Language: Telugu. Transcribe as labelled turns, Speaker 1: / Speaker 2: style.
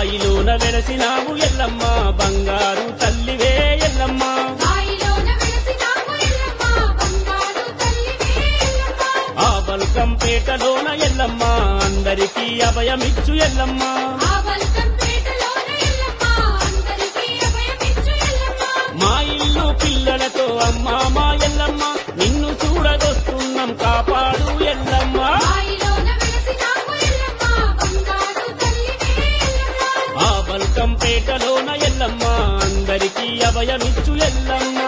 Speaker 1: బాయిలోన వెలసినావు ఎల్లమ్మ బంగారు తల్లివే ఎల్లమ్మ ఆ బల్కంపేటలోన ఎల్లమ్మ అందరికీ అభయమిచ్చు ఎల్లమ్మ మా ఇల్లు పిల్లలతో అమ్మా మా ఎల్లమ్మ నిన్ను చూడగొస్తున్నాం కాపాడు ఎల్లమ్మ ఆ బల్కంపేటలోన ఎల్లమ్మ అందరికీ అభయమిచ్చు ఎల్లమ్మ